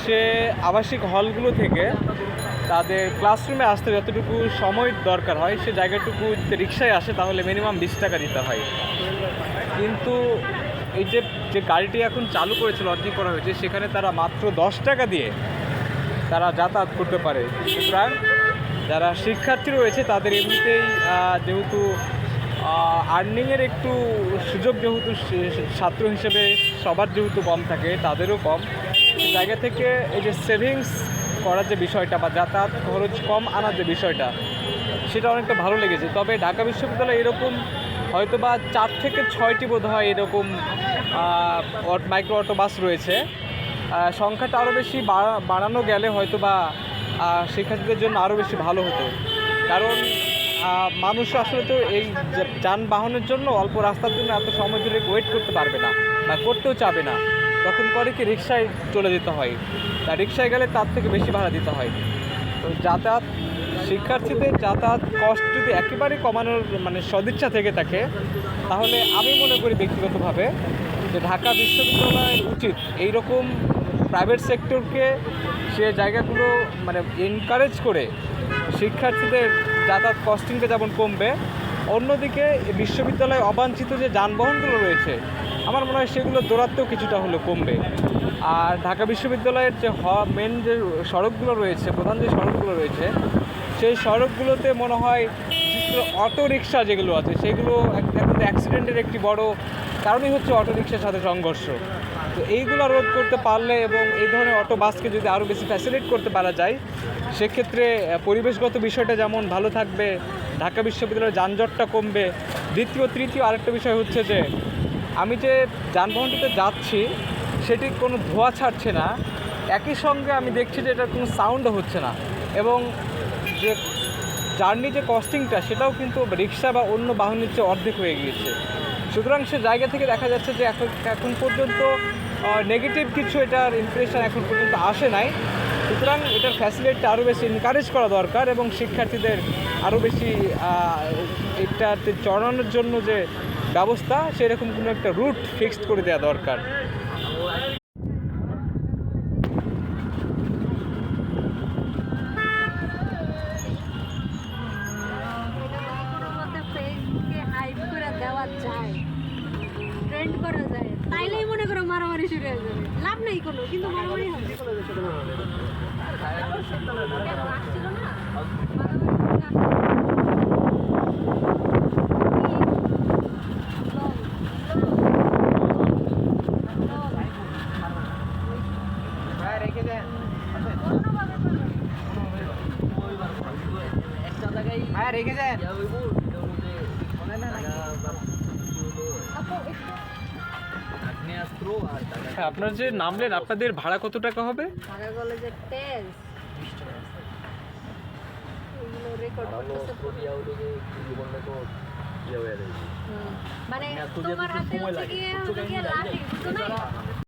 সে আবাসিক হলগুলো থেকে তাদের ক্লাসরুমে আসতে যতটুকু সময় দরকার হয় সে জায়গাটুকু যদি রিক্সায় আসে তাহলে মিনিমাম 20 টাকা দিতে হয়। কিন্তু এই যে যে গাড়িটি এখন চালু করেছে, লঞ্চিং করা হয়েছে, সেখানে তারা মাত্র 10 টাকা দিয়ে তারা যাতায়াত করতে পারে। সুতরাং যারা শিক্ষার্থী রয়েছে তাদের এমনিতেই যেহেতু আর্নিংয়ের একটু সুযোগ যেহেতু ছাত্র হিসেবে সবার যেহেতু কম থাকে, তাদেরও কম জায়গা থেকে এই যে সেভিংস করার যে বিষয়টা বা যাতায়াত খরচ কম আনার যে বিষয়টা, সেটা অনেকটা ভালো লেগেছে। তবে ঢাকা বিশ্ববিদ্যালয়ে এরকম হয়তো বা 4 থেকে 6টি বোধ হয় এরকম মাইক্রো অটো বাস রয়েছে। সংখ্যাটা আরও বেশি বাড়ানো গেলে হয়তো বা শিক্ষার্থীদের জন্য আরও বেশি ভালো হতো। কারণ মানুষ আসলে তো এই যানবাহনের জন্য অল্প রাস্তার জন্য এত সময় ধরে ওয়েট করতে পারবে না বা করতেও চাবে না। তখন করে কি রিক্সায় চলে যেতে হয়, তা রিক্সায় গেলে তার থেকে বেশি ভাড়া দিতে হয়। তো যাতায়াত শিক্ষার্থীদের যাতায়াত কষ্ট যদি একেবারে কমানোর সদিচ্ছা থেকে থাকে, তাহলে আমি মনে করি ব্যক্তিগতভাবে যে ঢাকা বিশ্ববিদ্যালয়ের উচিত এইরকম প্রাইভেট সেক্টরকে সে জায়গাগুলো এনকারেজ করে শিক্ষার্থীদের যাতায়াত কস্টিংটা যেমন কমবে, অন্যদিকে বিশ্ববিদ্যালয়ে অবাঞ্ছিত যে যানবাহনগুলো রয়েছে আমার মনে হয় সেগুলো দৌরাত্মেও কিছুটা হলেও কমবে। আর ঢাকা বিশ্ববিদ্যালয়ের যে মেন যে সড়কগুলো রয়েছে, প্রধান যে সড়কগুলো রয়েছে, সেই সড়কগুলোতে মনে হয় অটো রিক্সা যেগুলো আছে সেগুলো এখন অ্যাক্সিডেন্টের একটি বড় কারণই হচ্ছে অটো রিক্সার সাথে সংঘর্ষ। তো এইগুলো রোধ করতে পারলে এবং এই ধরনের অটো বাসকে যদি আরও বেশি ফ্যাসিলিটেট করতে পারা যায়, সেক্ষেত্রে পরিবেশগত বিষয়টা যেমন ভালো থাকবে, ঢাকা বিশ্ববিদ্যালয়ের যানজটটা কমবে। তৃতীয় আরেকটা বিষয় হচ্ছে যে আমি যে যানবাহনটিতে যাচ্ছি সেটি কোনো ধোঁয়া ছাড়ছে না, একই সঙ্গে আমি দেখছি যে এটার কোনো সাউন্ডও হচ্ছে না, এবং যে জার্নি যে কস্টিংটা সেটাও কিন্তু রিক্সা বা অন্য বাহনের চেয়ে অর্ধেক হয়ে গিয়েছে। সুতরাং সে জায়গা থেকে দেখা যাচ্ছে যে এখন পর্যন্ত নেগেটিভ কিছু এটার ইমপ্রেশন এখন পর্যন্ত আসে নাই। সুতরাং এটার ফ্যাসিলিটিটা আরও বেশি এনকারেজ করা দরকার এবং শিক্ষার্থীদের আরও বেশি এটাতে চড়ানোর জন্য যে ব্যবস্থা সেরকম কোনো একটা রুট ফিক্সড করে দেওয়া দরকার। ট্রেন্ড করা যায়, তাইলেই মনে করো মারামারি শুরু হয়ে যাবে। লাভ নেই কোনো, কিন্তু মারামারি হবে। রেখে দেন। আপনার যে নামলেন, আপনাদের ভাড়া কত টাকা হবে? ভাড়া বলে যে তেল এগুলো রেকর্ড করতেছে। মানে তোমার হাতে হচ্ছে গিয়ে লাঠি, বুঝছো না?